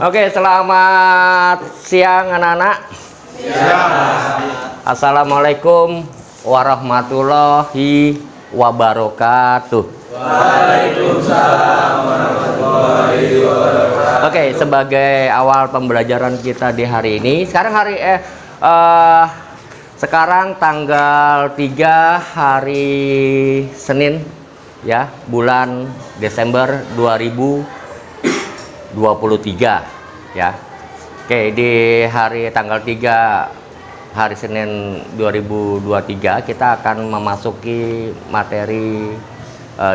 Oke, selamat siang anak-anak. Assalamualaikum warahmatullahi wabarakatuh. Waalaikumsalam warahmatullahi wabarakatuh. Oke, sebagai awal pembelajaran kita di hari ini, sekarang tanggal 3 hari Senin ya, bulan Desember 2023 ya. Oke, di hari tanggal 3 hari Senin 2023 kita akan memasuki materi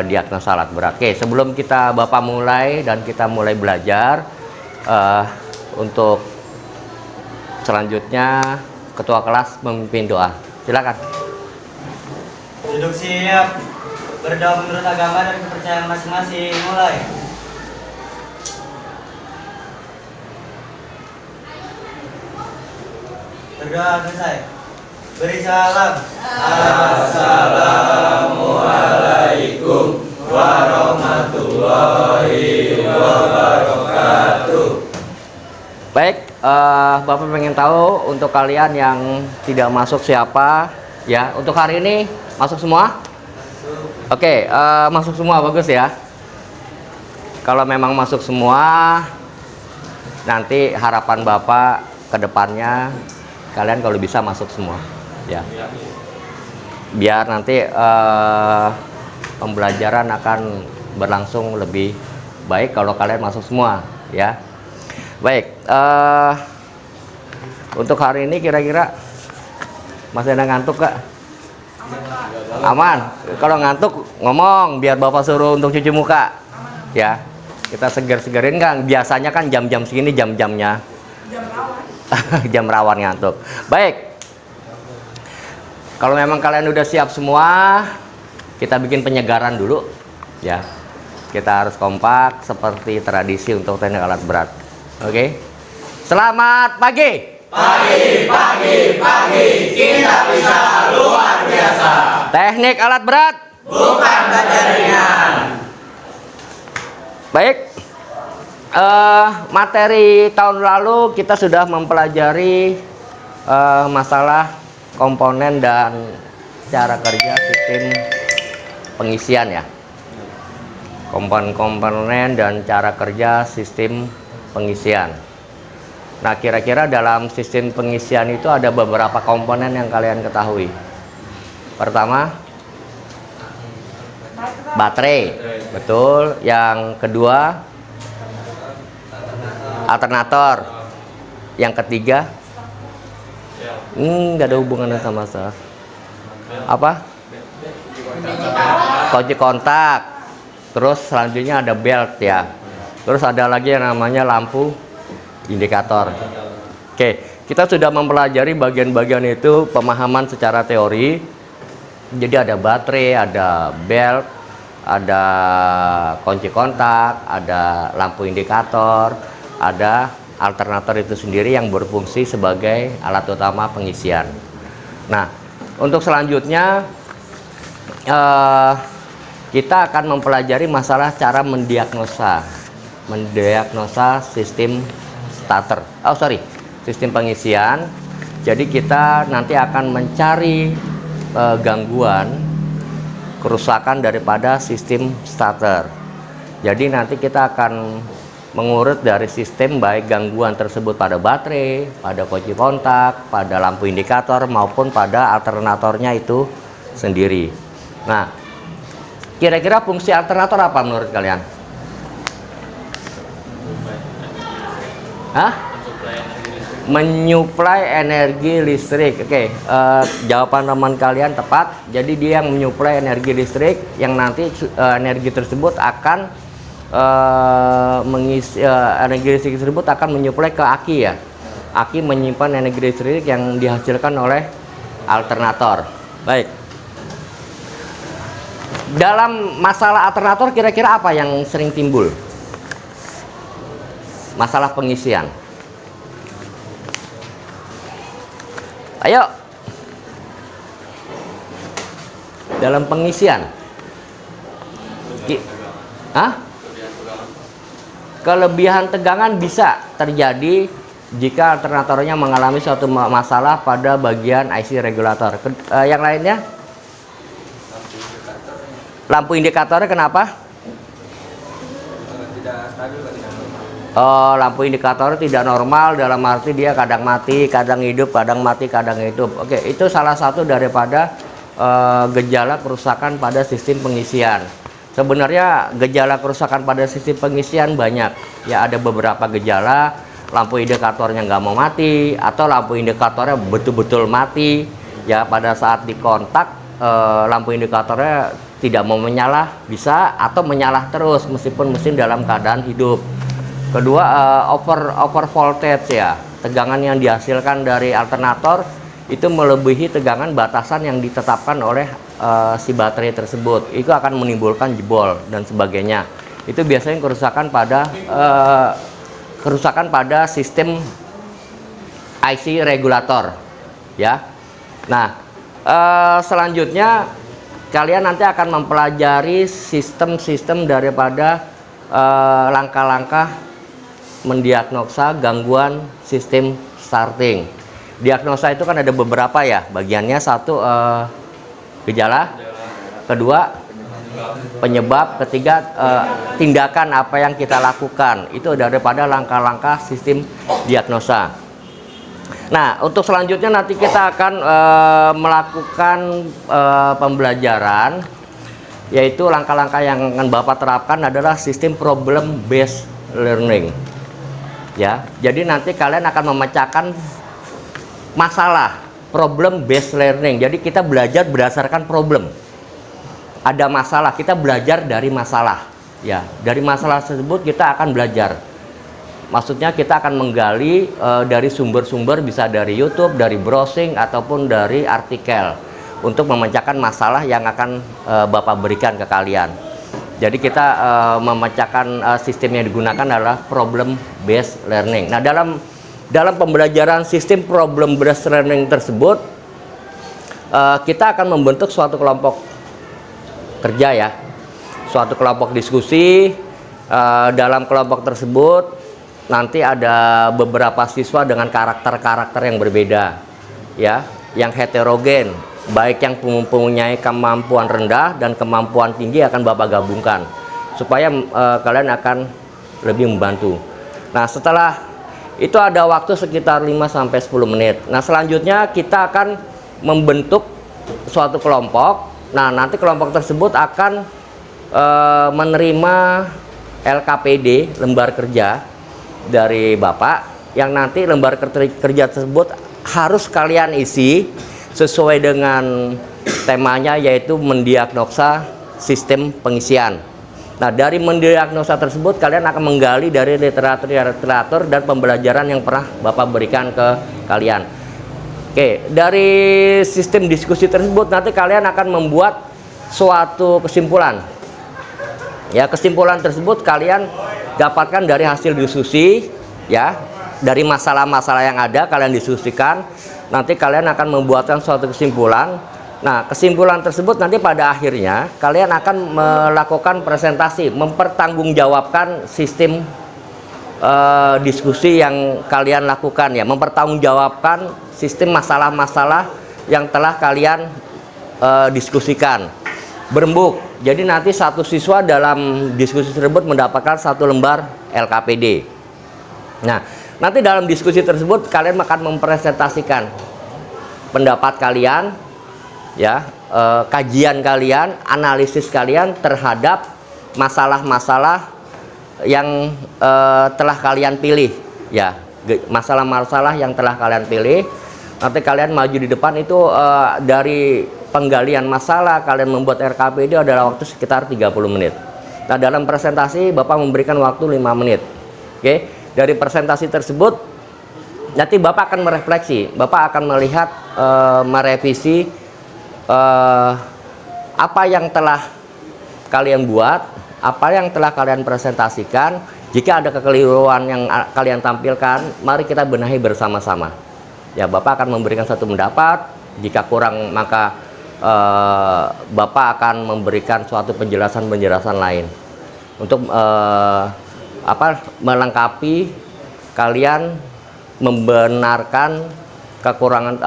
diagnosa alat berat. Oke, sebelum Bapak mulai dan kita mulai belajar, untuk selanjutnya ketua kelas memimpin doa. Silakan. Duduk siap. Berdoa menurut agama dan kepercayaan masing-masing. Mulai. Berdoa selesai. Beri salam. Assalamualaikum warahmatullahi wabarakatuh. Baik, Bapak pengen tahu untuk kalian yang tidak masuk siapa ya. Untuk hari ini masuk semua? Oke, masuk semua, bagus ya. Kalau memang masuk semua, nanti harapan Bapak ke depannya kalian kalau bisa masuk semua ya. Biar nanti pembelajaran akan berlangsung lebih baik kalau kalian masuk semua ya. Baik, untuk hari ini kira-kira masih ada ngantuk gak? Aman. Kalau ngantuk ngomong biar Bapak suruh untuk cuci muka ya. Kita seger-segerin kan. Biasanya kan jam-jam segini jam-jamnya jam rawan ngantuk. Baik, kalau memang kalian udah siap semua, kita bikin penyegaran dulu ya. Kita harus kompak seperti tradisi untuk teknik alat berat. Oke. Selamat pagi. Pagi, kita bisa luar biasa. Teknik alat berat Bukan belajar ringan. baik. Materi tahun lalu kita sudah mempelajari masalah komponen dan cara kerja sistem pengisian ya. Komponen dan cara kerja sistem pengisian. Nah, kira-kira dalam sistem pengisian itu ada beberapa komponen yang kalian ketahui. Pertama, baterai. Betul. Yang kedua, alternator. Yang ketiga, nggak ada hubungannya sama saya. Apa? Kunci kontak. Terus selanjutnya ada belt ya. Terus ada lagi yang namanya lampu indikator. Oke, kita sudah mempelajari bagian-bagian itu, pemahaman secara teori. Jadi ada baterai, ada belt, ada kunci kontak, ada lampu indikator, ada alternator itu sendiri yang berfungsi sebagai alat utama pengisian. Nah, untuk selanjutnya kita akan mempelajari masalah cara mendiagnosa sistem starter. Sistem pengisian. Jadi kita nanti akan mencari gangguan, kerusakan daripada sistem starter. Jadi nanti kita akan mengurut dari sistem, baik gangguan tersebut pada baterai, pada kunci kontak, pada lampu indikator maupun pada alternatornya itu sendiri. Nah, kira-kira fungsi alternator apa menurut kalian? Menyuplai energi listrik. Oke, jawaban teman kalian tepat. Jadi dia yang menyuplai energi listrik, yang nanti energi tersebut akan mengisi energi listrik tersebut akan menyuplai ke aki ya. Aki menyimpan energi listrik yang dihasilkan oleh alternator. Baik. Dalam masalah alternator kira-kira apa yang sering timbul? Masalah pengisian. Ayo. Dalam pengisian. Kelebihan tegangan bisa terjadi jika alternatornya mengalami suatu masalah pada bagian IC regulator. Yang lainnya? Lampu indikatornya kenapa? Tidak stabil, tidak normal. Oh, lampu indikator tidak normal dalam arti dia kadang mati, kadang hidup, kadang mati, kadang hidup. Oke, itu salah satu daripada gejala kerusakan pada sistem pengisian. Sebenarnya gejala kerusakan pada sistem pengisian banyak. Ya, ada beberapa gejala, lampu indikatornya nggak mau mati, atau lampu indikatornya betul-betul mati. Ya, pada saat dikontak, lampu indikatornya tidak mau menyala, bisa, atau menyala terus meskipun mesin dalam keadaan hidup. Kedua, over voltage ya, tegangan yang dihasilkan dari alternator itu melebihi tegangan batasan yang ditetapkan oleh si baterai tersebut. Itu akan menimbulkan jebol dan sebagainya. Itu biasanya kerusakan pada sistem IC regulator ya. Nah, selanjutnya kalian nanti akan mempelajari sistem-sistem daripada langkah-langkah mendiagnosa gangguan sistem starting. Diagnosa itu kan ada beberapa ya bagiannya. Satu, gejala, kedua penyebab, ketiga tindakan apa yang kita lakukan. Itu daripada langkah-langkah sistem diagnosa. Nah, untuk selanjutnya nanti kita akan melakukan pembelajaran, yaitu langkah-langkah yang akan Bapak terapkan adalah sistem problem based learning. Ya, jadi nanti kalian akan memecahkan masalah, problem based learning. Jadi kita belajar berdasarkan problem. Ada masalah, kita belajar dari masalah. Ya, dari masalah tersebut kita akan belajar. Maksudnya kita akan menggali dari sumber-sumber, bisa dari YouTube, dari browsing, ataupun dari artikel untuk memecahkan masalah yang akan Bapak berikan ke kalian. Jadi kita memecahkan sistem yang digunakan adalah problem based learning. Nah, dalam pembelajaran sistem problem based learning tersebut, kita akan membentuk suatu kelompok kerja ya, suatu kelompok diskusi. Dalam kelompok tersebut nanti ada beberapa siswa dengan karakter-karakter yang berbeda ya, yang heterogen, baik yang mempunyai kemampuan rendah dan kemampuan tinggi akan Bapak gabungkan supaya kalian akan lebih membantu. Nah, setelah itu ada waktu sekitar 5-10 menit. Nah, selanjutnya kita akan membentuk suatu kelompok. Nah, nanti kelompok tersebut akan menerima LKPD, lembar kerja dari Bapak, yang nanti lembar kerja tersebut harus kalian isi sesuai dengan temanya, yaitu mendiagnosa sistem pengisian. Nah, dari mendiagnosa tersebut kalian akan menggali dari literatur dan pembelajaran yang pernah Bapak berikan ke kalian. Oke, dari sistem diskusi tersebut nanti kalian akan membuat suatu kesimpulan. Ya, kesimpulan tersebut kalian dapatkan dari hasil diskusi ya, dari masalah-masalah yang ada kalian diskusikan. Nanti kalian akan membuatkan suatu kesimpulan. Nah, kesimpulan tersebut nanti pada akhirnya kalian akan melakukan presentasi, mempertanggungjawabkan sistem diskusi yang kalian lakukan ya, mempertanggungjawabkan sistem masalah-masalah yang telah kalian diskusikan. Berembuk. Jadi nanti satu siswa dalam diskusi tersebut mendapatkan satu lembar LKPD. Nah, nanti dalam diskusi tersebut kalian akan mempresentasikan pendapat kalian ya, kajian kalian, analisis kalian terhadap masalah-masalah yang telah kalian pilih ya, masalah-masalah yang telah kalian pilih. Nanti kalian maju di depan itu, dari penggalian masalah kalian membuat RKPD adalah waktu sekitar 30 menit. Nah, dalam presentasi Bapak memberikan waktu 5 menit. Oke, dari presentasi tersebut nanti Bapak akan merefleksi, Bapak akan melihat, merevisi apa yang telah kalian buat, apa yang telah kalian presentasikan. Jika ada kekeliruan yang kalian tampilkan, mari kita benahi bersama-sama. Ya, Bapak akan memberikan satu pendapat. Jika kurang, maka Bapak akan memberikan suatu penjelasan lain untuk melengkapi kalian membenarkan kekurangan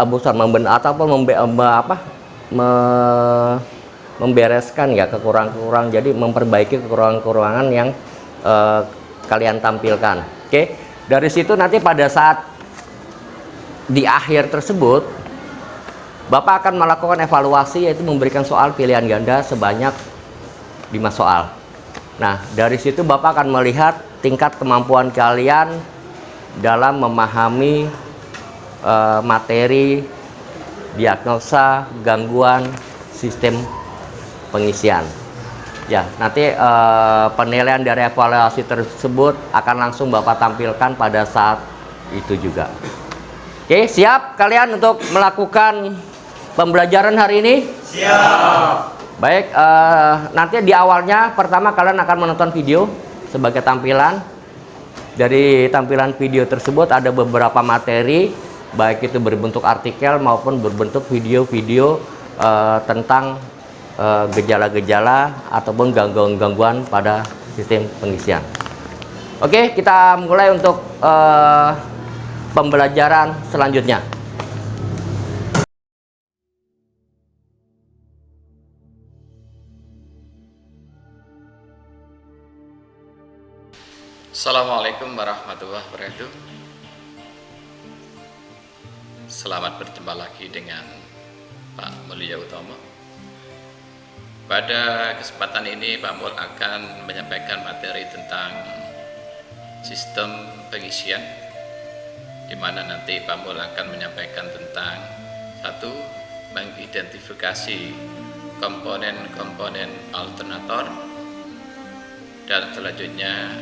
membereskan ya kekurangan-kekurangan, jadi memperbaiki kekurangan-kekurangan yang kalian tampilkan. Oke, dari situ nanti pada saat di akhir tersebut Bapak akan melakukan evaluasi, yaitu memberikan soal pilihan ganda sebanyak 5 soal. Nah, dari situ Bapak akan melihat tingkat kemampuan kalian dalam memahami materi, diagnosa, gangguan sistem pengisian. Ya, nanti penilaian dari evaluasi tersebut akan langsung Bapak tampilkan pada saat itu juga. Oke, siap kalian untuk melakukan pembelajaran hari ini? Siap. Baik, nanti di awalnya pertama kalian akan menonton video sebagai tampilan. Dari tampilan video tersebut ada beberapa materi, baik itu berbentuk artikel maupun berbentuk video-video tentang gejala-gejala ataupun gangguan-gangguan pada sistem pengisian. Oke, kita mulai untuk pembelajaran selanjutnya. Assalamualaikum warahmatullahi wabarakatuh. Selamat berjumpa lagi dengan Pak Mulia Utomo. Pada kesempatan ini Pak Mul akan menyampaikan materi tentang sistem pengisian, di mana nanti Pak Mul akan menyampaikan tentang satu, mengidentifikasi komponen-komponen alternator, dan selanjutnya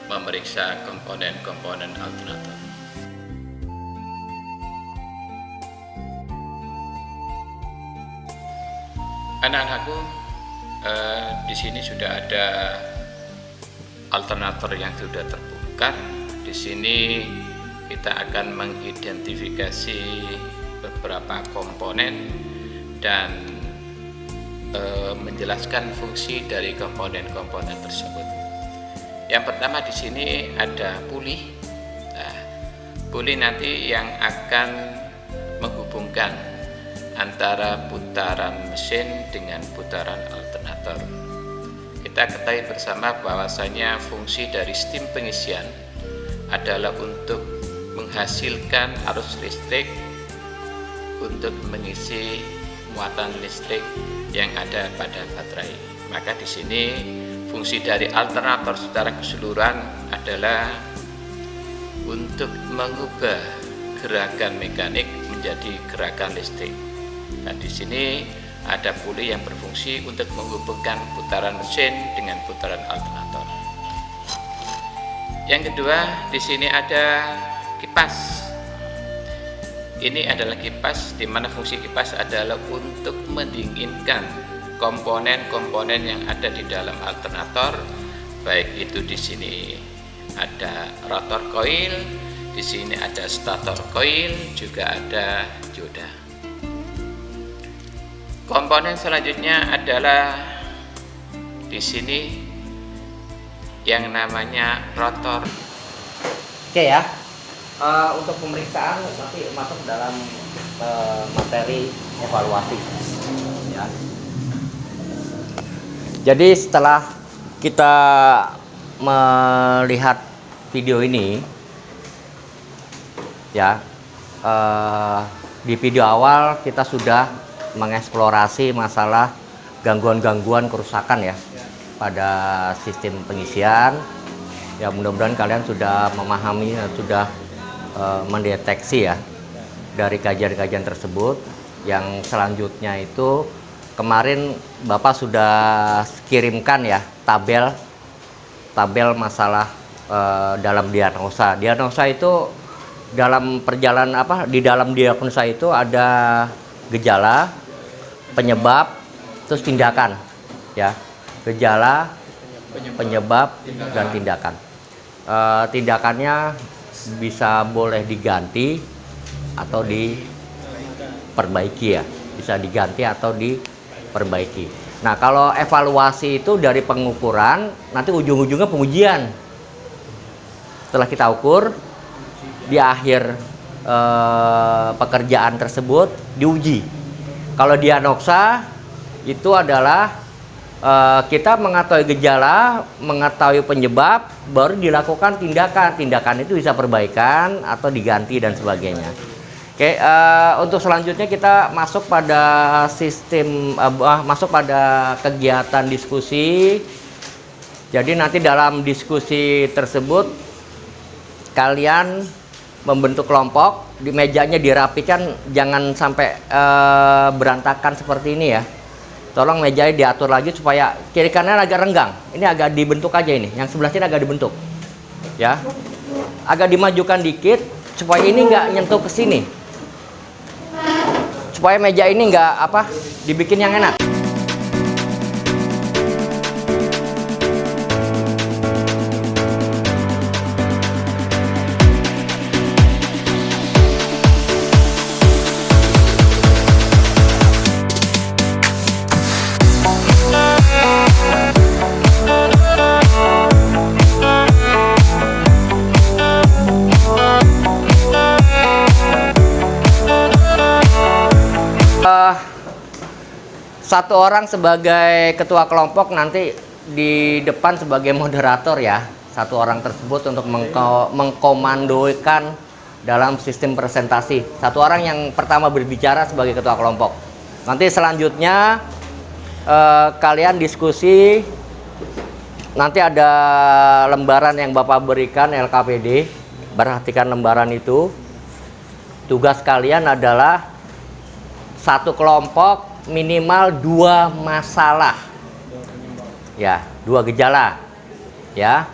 memeriksa komponen-komponen alternator. Anak-anakku, di sini sudah ada alternator yang sudah terbongkar. Di sini kita akan mengidentifikasi beberapa komponen dan menjelaskan fungsi dari komponen-komponen tersebut. Yang pertama di sini ada puli. Nah, puli nanti yang akan menghubungkan antara putaran mesin dengan putaran alternator. Kita ketahui bersama bahwasanya fungsi dari sistem pengisian adalah untuk menghasilkan arus listrik untuk mengisi muatan listrik yang ada pada baterai. Maka di sini fungsi dari alternator secara keseluruhan adalah untuk mengubah gerakan mekanik menjadi gerakan listrik. Nah, di sini ada puli yang berfungsi untuk menghubungkan putaran mesin dengan putaran alternator. Yang kedua, di sini ada kipas. Ini adalah kipas, di mana fungsi kipas adalah untuk mendinginkan komponen-komponen yang ada di dalam alternator, baik itu di sini ada rotor coil, di sini ada stator coil, juga ada dioda. Komponen selanjutnya adalah di sini yang namanya rotor. Oke ya, untuk pemeriksaan nanti masuk dalam materi evaluasi. Ya. Jadi setelah kita melihat video ini, ya, di video awal kita sudah mengeksplorasi masalah gangguan-gangguan kerusakan ya pada sistem pengisian. Ya, mudah-mudahan kalian sudah memahami dan sudah mendeteksi ya dari kajian-kajian tersebut. Yang selanjutnya itu kemarin Bapak sudah kirimkan ya tabel masalah dalam diagnosa. Diagnosa itu dalam perjalanan di dalam diagnosa itu ada gejala, penyebab, terus tindakan ya. Gejala, penyebab, dan tindakan. Tindakannya bisa boleh diganti atau diperbaiki ya, bisa diganti atau diperbaiki. Nah, kalau evaluasi itu dari pengukuran, nanti ujung-ujungnya pengujian Setelah kita ukur, di akhir pekerjaan tersebut diuji. Kalau diagnosa itu adalah kita mengetahui gejala, mengetahui penyebab, baru dilakukan tindakan. Tindakan itu bisa perbaikan atau diganti dan sebagainya. Oke, untuk selanjutnya kita masuk pada masuk pada kegiatan diskusi. Jadi nanti dalam diskusi tersebut kalian membentuk kelompok, di mejanya dirapikan, jangan sampai berantakan seperti ini ya. Tolong mejanya diatur lagi supaya kiri kanan agak renggang. Ini agak dibentuk aja ini, yang sebelah sini agak dibentuk. Ya. Agak dimajukan dikit supaya ini nggak nyentuh ke sini. Supaya meja ini nggak dibikin yang enak. Satu orang sebagai ketua kelompok, nanti di depan sebagai moderator ya. Satu orang tersebut untuk mengkomandokan dalam sistem presentasi. Satu orang yang pertama berbicara sebagai ketua kelompok. Nanti selanjutnya kalian diskusi. Nanti ada lembaran yang Bapak berikan, LKPD. Perhatikan lembaran itu. Tugas kalian adalah satu kelompok minimal 2 masalah, ya, 2 gejala, ya.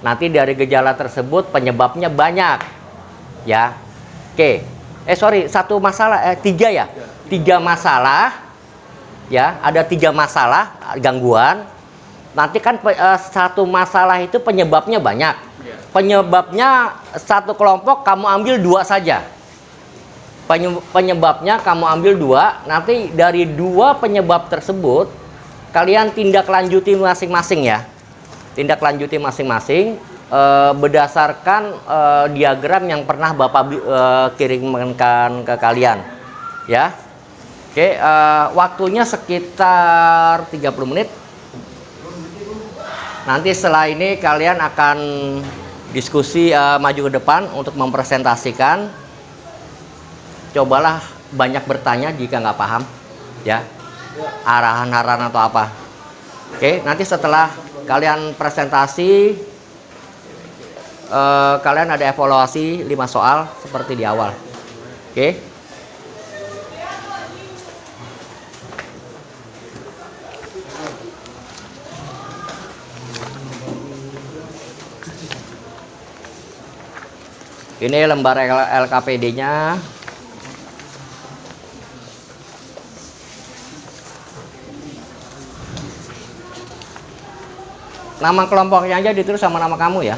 Nanti dari gejala tersebut penyebabnya banyak, ya. Oke, satu masalah, 3 ya, 3 masalah, ya. Ada 3 masalah gangguan. Nanti kan satu masalah itu penyebabnya banyak. Penyebabnya satu kelompok kamu ambil 2 saja. Penyebabnya kamu ambil 2, nanti dari 2 penyebab tersebut kalian tindak lanjuti masing-masing ya. Tindak lanjuti masing-masing berdasarkan diagram yang pernah Bapak kirimkan ke kalian ya. Oke, waktunya sekitar 30 menit. Nanti setelah ini kalian akan diskusi maju ke depan untuk mempresentasikan. Cobalah banyak bertanya jika nggak paham, ya, arahan-arahan atau apa. Oke, nanti setelah kalian presentasi, kalian ada evaluasi 5 soal seperti di awal. Oke. Ini lembar LKPD-nya. Nama kelompoknya aja ditulis sama nama kamu ya.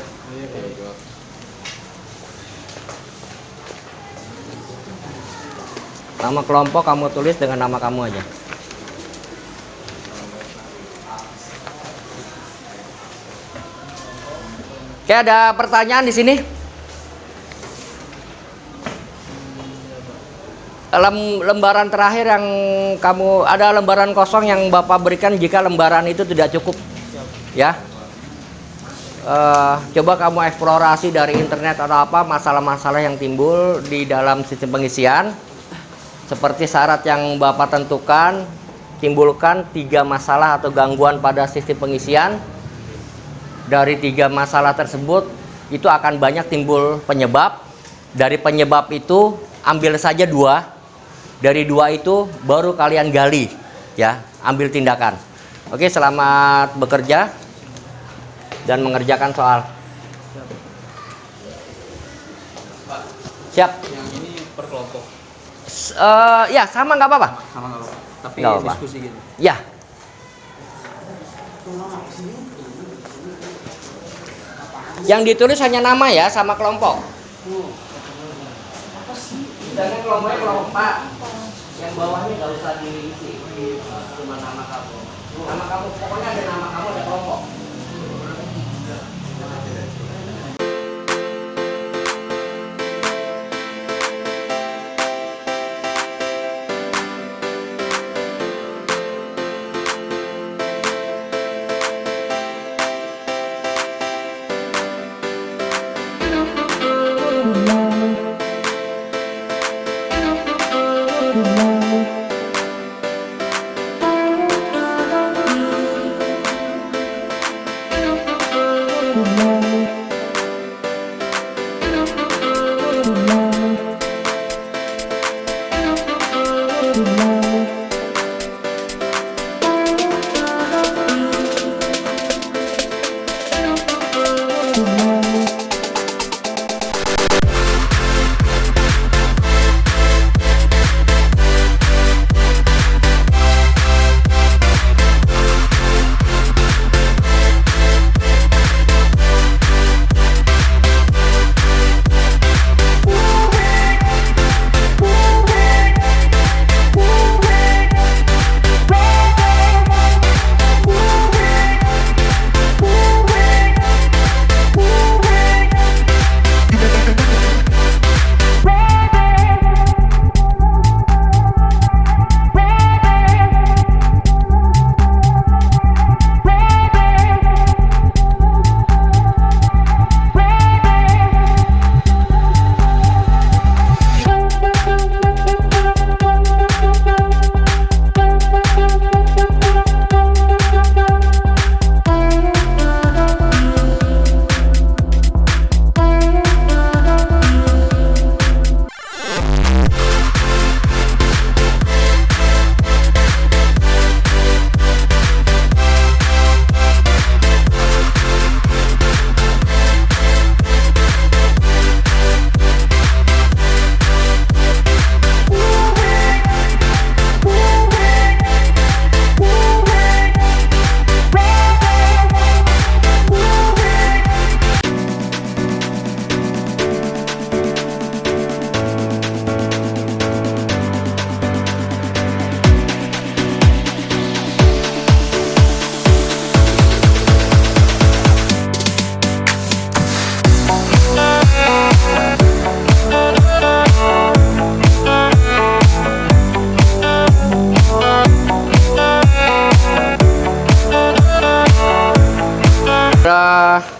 Nama kelompok kamu tulis dengan nama kamu aja. Oke, ada pertanyaan di sini? Lembaran terakhir yang ada lembaran kosong yang Bapak berikan jika lembaran itu tidak cukup. Ya. Coba kamu eksplorasi dari internet atau apa masalah-masalah yang timbul di dalam sistem pengisian. Seperti syarat yang Bapak tentukan, timbulkan 3 masalah atau gangguan pada sistem pengisian. Dari 3 masalah tersebut itu akan banyak timbul penyebab. Dari penyebab itu ambil saja 2. Dari 2 itu baru kalian gali, ya, ambil tindakan. Oke, selamat bekerja dan mengerjakan soal. Pak, Siap. yang ini per kelompok. Ya, sama nggak apa-apa. Sama nggak apa-apa. Tapi Nggak apa-apa. diskusi gitu. Ya. Yang ditulis hanya nama ya, sama kelompok. Misalnya kelompoknya kelompok Pak. Yang bawahnya nggak usah diisi, cuma nama kamu. Nama kamu, pokoknya ada nama kamu, ada kelompok.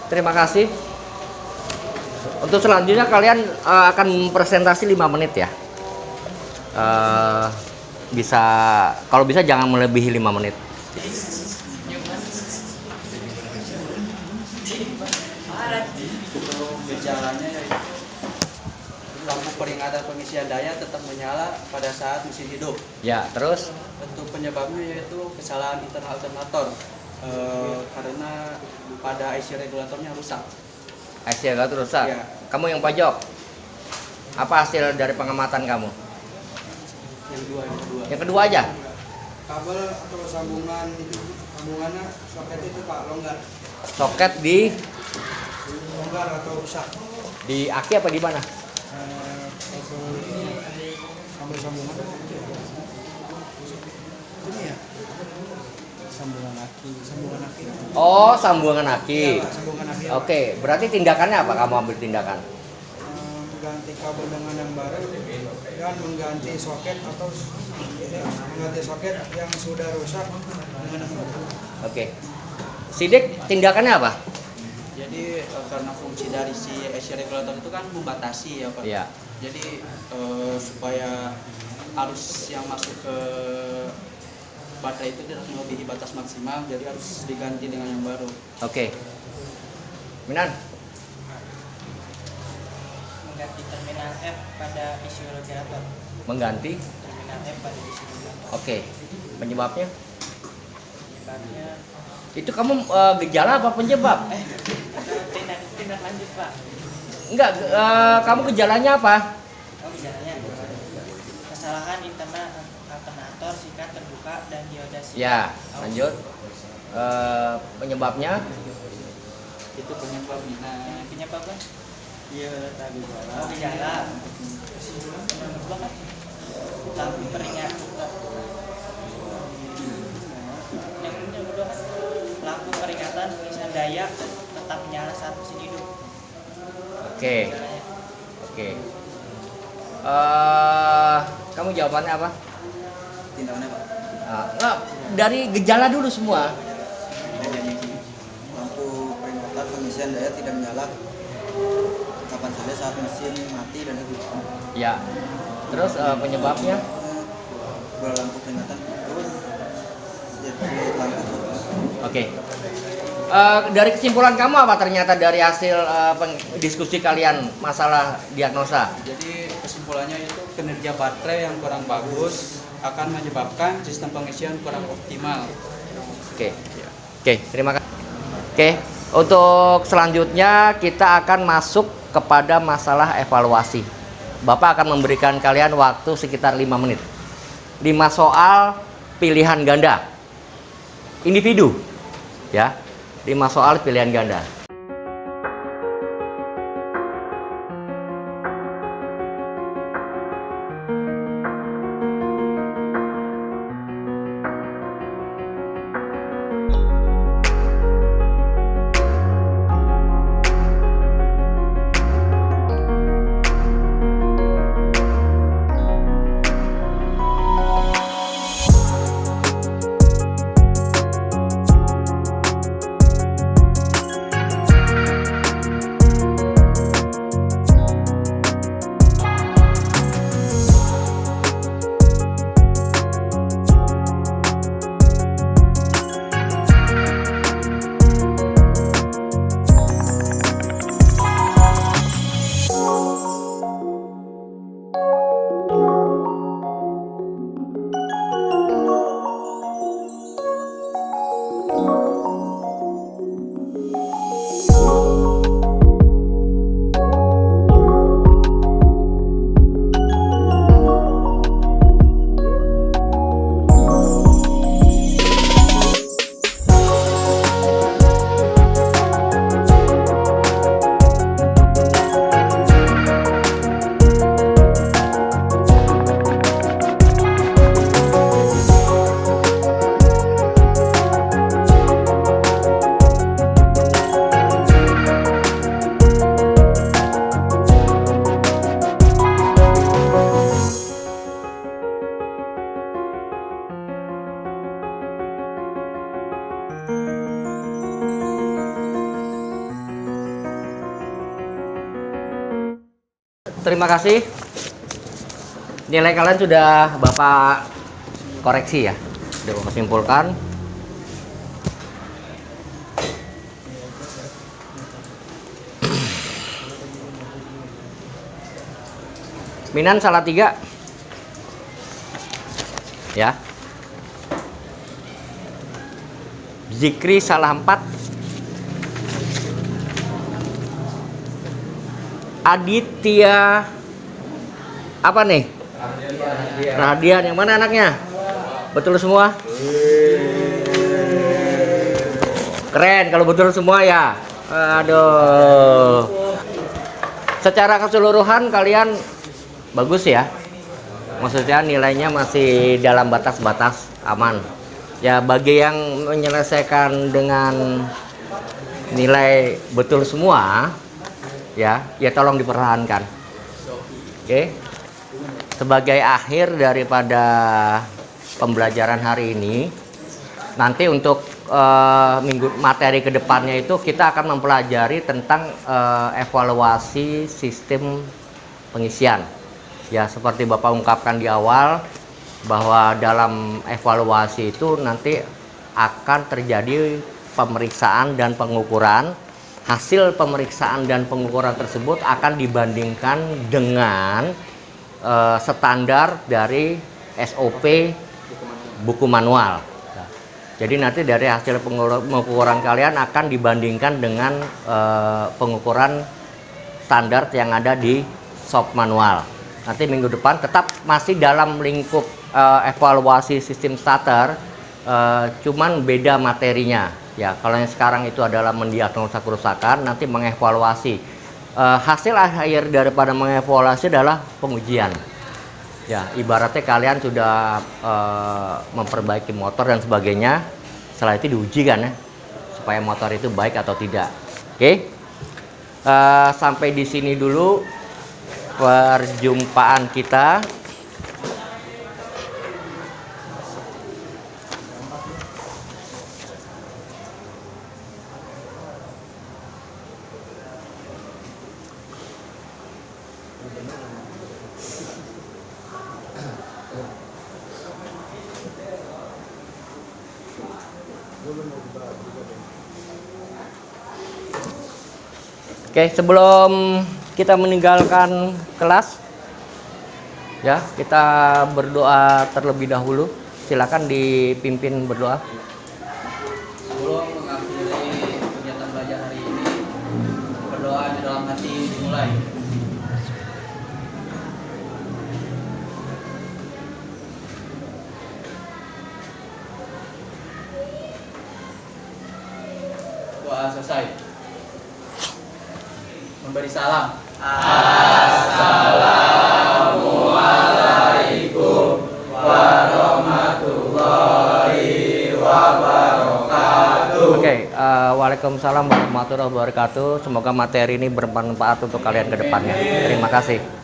Terima kasih. Untuk selanjutnya kalian akan presentasi 5 menit ya. Bisa, kalau bisa jangan melebihi 5 menit. Gejalanya yaitu lampu peringatan pengisian daya tetap menyala pada saat mesin hidup. Ya, terus Bentuk penyebabnya yaitu kesalahan internal alternator karena pada IC regulatornya rusak. IC regulator rusak. Ya. Kamu yang pojok. Apa hasil dari pengamatan kamu? Yang kedua. Yang kedua aja. Kabel atau sambungannya soket itu Pak longgar Soket di atau rusak. di aki apa di mana? Kabel sambungan ini ya sambungan aki. Oh, sambungan aki. Ya, sambungan aki. Oke, berarti tindakannya apa? Kamu ambil tindakan? Mengganti kabel dengan yang baru dan mengganti soket yang sudah rusak dengan yang baru. Oke. Sidik, tindakannya apa? Jadi karena fungsi dari si IC regulator itu kan membatasi ya Pak. Iya. Jadi supaya arus yang masuk ke baterai itu tidak melebihi batas maksimal, jadi harus diganti dengan yang baru. Oke. Minan, Mengganti terminal F pada isi regulator. mengganti. Terminal F pada isi regulator. Oke. Penyebabnya? Penyebabnya Itu kamu gejala apa penyebab? tindak lanjut Pak. Enggak, kamu gejalanya apa? Oh gejalanya kesalahan internal alternator sikat terbuka dan dioda sikat. Ya, lanjut. Penyebabnya? Itu penyebabnya. Penyebabnya Iya tadi oh gejala. Yang kedua kan lampu peringatan. Yang kedua kan lampu peringatan pengisian daya tetap menyala saat mesin hidup. Oke. Gejalanya. Oke. Kamu jawabannya apa? Tindakannya Pak. Enggak, dari gejala dulu semua. Lampu peringatan pengisian daya tidak menyala kapan saja saat mesin mati dan hidup. Ya. Terus penyebabnya? Lampu peringatan itu jadi lampu. Oke. Dari kesimpulan kamu apa ternyata dari hasil diskusi kalian masalah diagnosa? Jadi kesimpulannya itu kinerja baterai yang kurang bagus akan menyebabkan sistem pengisian kurang optimal. Oke, terima kasih. Oke, untuk selanjutnya kita akan masuk kepada masalah evaluasi. Bapak akan memberikan kalian waktu sekitar 5 menit. 5 soal pilihan ganda. Individu. Ya. 5 soal pilihan ganda. Terima kasih. Nilai kalian sudah Bapak koreksi ya. Sudah Bapak simpulkan. Minan salah 3. Ya. Zikri salah 4. Aditya apa nih? Radian. Yang mana anaknya? Betul semua? Keren kalau betul semua ya. Aduh. Secara keseluruhan kalian bagus ya. Maksudnya nilainya masih dalam batas-batas aman. Ya bagi yang menyelesaikan dengan nilai betul semua ya tolong dipertahankan. Oke. Sebagai akhir daripada pembelajaran hari ini, nanti untuk materi kedepannya itu kita akan mempelajari tentang evaluasi sistem pengisian. Ya seperti Bapak ungkapkan di awal bahwa dalam evaluasi itu nanti akan terjadi pemeriksaan dan pengukuran. Hasil pemeriksaan dan pengukuran tersebut akan dibandingkan dengan standar dari SOP buku manual. Jadi nanti dari hasil pengukuran kalian akan dibandingkan dengan pengukuran standar yang ada di shop manual. Nanti minggu depan tetap masih dalam lingkup evaluasi sistem starter, cuman beda materinya. Ya, kalau yang sekarang itu adalah mendiagnosa kerusakan, nanti mengevaluasi. Hasil akhir daripada mengevaluasi adalah pengujian. Ya, ibaratnya kalian sudah memperbaiki motor dan sebagainya, setelah itu diuji kan ya, supaya motor itu baik atau tidak. Oke, sampai di sini dulu perjumpaan kita. Oke, sebelum kita meninggalkan kelas, ya kita berdoa terlebih dahulu. Silakan dipimpin berdoa. Sebelum mengakhiri kegiatan belajar hari ini, berdoa di dalam hati dimulai. Doa selesai. Memberi salam. Assalamualaikum warahmatullahi wabarakatuh. Oke, waalaikumsalam warahmatullahi wabarakatuh. Semoga materi ini bermanfaat untuk kalian ke depannya. Terima kasih.